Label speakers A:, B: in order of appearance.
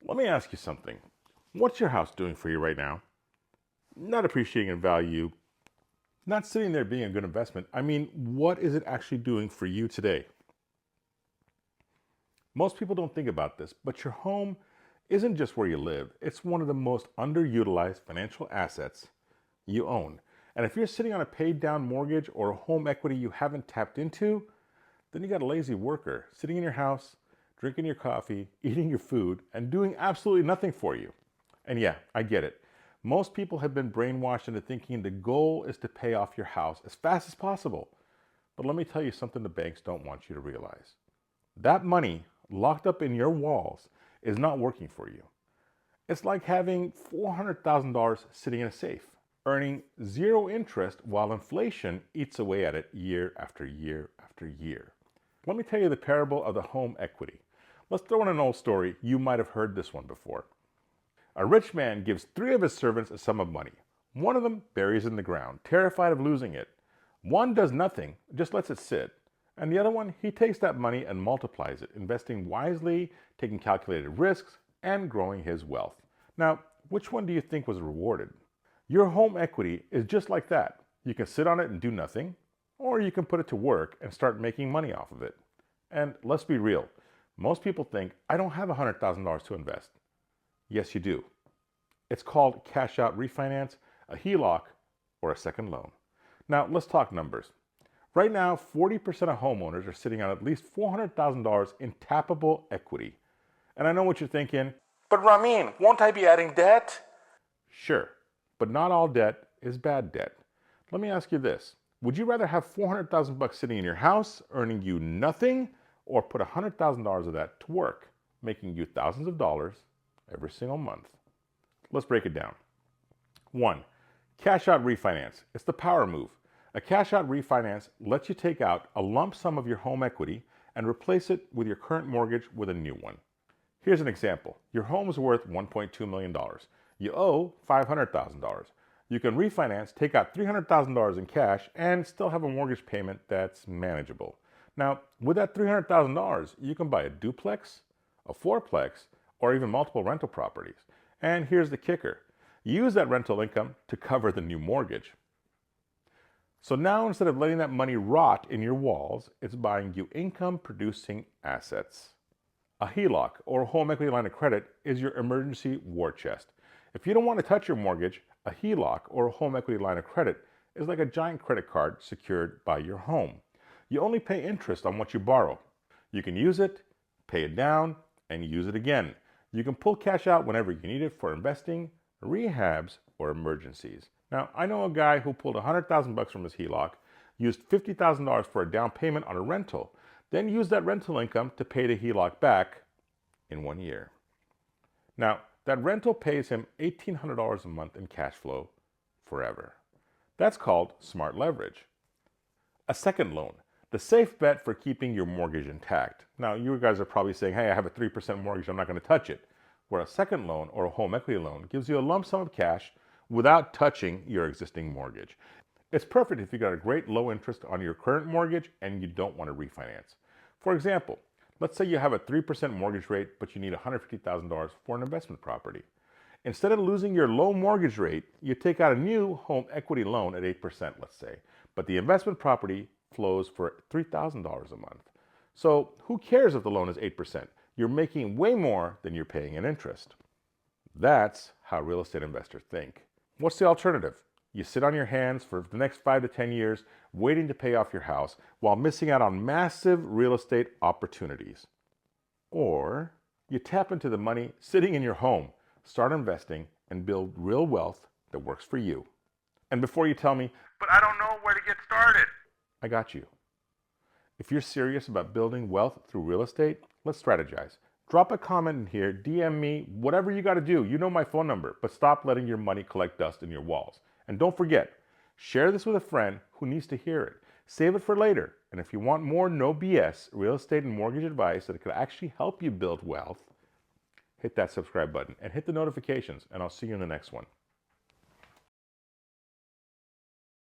A: Let me ask you something. What's your house doing for you right now? Not appreciating in value, not sitting there being a good investment. I mean, what is it actually doing for you today? Most people don't think about this, but your home isn't just where you live. It's one of the most underutilized financial assets you own. And if you're sitting on a paid down mortgage or a home equity you haven't tapped into, then you got a lazy worker sitting in your house, drinking your coffee, eating your food, and doing absolutely nothing for you. And yeah, I get it. Most people have been brainwashed into thinking the goal is to pay off your house as fast as possible. But let me tell you something the banks don't want you to realize. That money locked up in your walls is not working for you. It's like having $400,000 sitting in a safe, earning zero interest while inflation eats away at it year after year after year. Let me tell you the parable of the home equity. Let's throw in an old story. You might have heard this one before. A rich man gives 3 of his servants a sum of money. One of them buries it in the ground, terrified of losing it. One does nothing, just lets it sit. And the other one, he takes that money and multiplies it, investing wisely, taking calculated risks, and growing his wealth. Now, which one do you think was rewarded? Your home equity is just like that. You can sit on it and do nothing, or you can put it to work and start making money off of it. And let's be real. Most people think, I don't have $100,000 to invest. Yes, you do. It's called cash out refinance, a HELOC, or a second loan. Now, let's talk numbers. Right now, 40% of homeowners are sitting on at least $400,000 in tappable equity. And I know what you're thinking, but Ramin, won't I be adding debt? Sure, but not all debt is bad debt. Let me ask you this. Would you rather have $400,000 sitting in your house, earning you nothing, or put $100,000 of that to work, making you thousands of dollars every single month? Let's break it down. 1. Cash out refinance. It's the power move. A cash out refinance lets you take out a lump sum of your home equity and replace it with your current mortgage with a new one. Here's an example. Your home is worth $1.2 million. You owe $500,000. You can refinance, take out $300,000 in cash, and still have a mortgage payment that's manageable. Now, with that $300,000, you can buy a duplex, a fourplex, or even multiple rental properties. And here's the kicker. Use that rental income to cover the new mortgage. So now instead of letting that money rot in your walls, it's buying you income-producing assets. A HELOC, or a home equity line of credit, is your emergency war chest. If you don't want to touch your mortgage, a HELOC, or a home equity line of credit, is like a giant credit card secured by your home. You only pay interest on what you borrow. You can use it, pay it down, and use it again. You can pull cash out whenever you need it for investing, rehabs, or emergencies. Now, I know a guy who pulled $100,000 from his HELOC, used $50,000 for a down payment on a rental, then used that rental income to pay the HELOC back in 1 year. Now, that rental pays him $1,800 a month in cash flow forever. That's called smart leverage. A second loan, the safe bet for keeping your mortgage intact. Now, you guys are probably saying, hey, I have a 3% mortgage, I'm not going to touch it. Where a second loan or a home equity loan gives you a lump sum of cash without touching your existing mortgage. It's perfect if you got a great low interest on your current mortgage and you don't want to refinance. For example, let's say you have a 3% mortgage rate, but you need $150,000 for an investment property. Instead of losing your low mortgage rate, you take out a new home equity loan at 8%, let's say, but the investment property flows for $3,000 a month. So who cares if the loan is 8%? You're making way more than you're paying in interest. That's how real estate investors think. What's the alternative? You sit on your hands for the next 5 to 10 years waiting to pay off your house while missing out on massive real estate opportunities. Or you tap into the money sitting in your home, start investing, and build real wealth that works for you. And before you tell me, but I don't know where to get started, I got you. If you're serious about building wealth through real estate, let's strategize. Drop a comment in here, DM me, whatever you got to do. You know my phone number, but stop letting your money collect dust in your walls. And don't forget, share this with a friend who needs to hear it. Save it for later. And if you want more no BS real estate and mortgage advice that could actually help you build wealth, hit that subscribe button and hit the notifications, and I'll see you in the next one.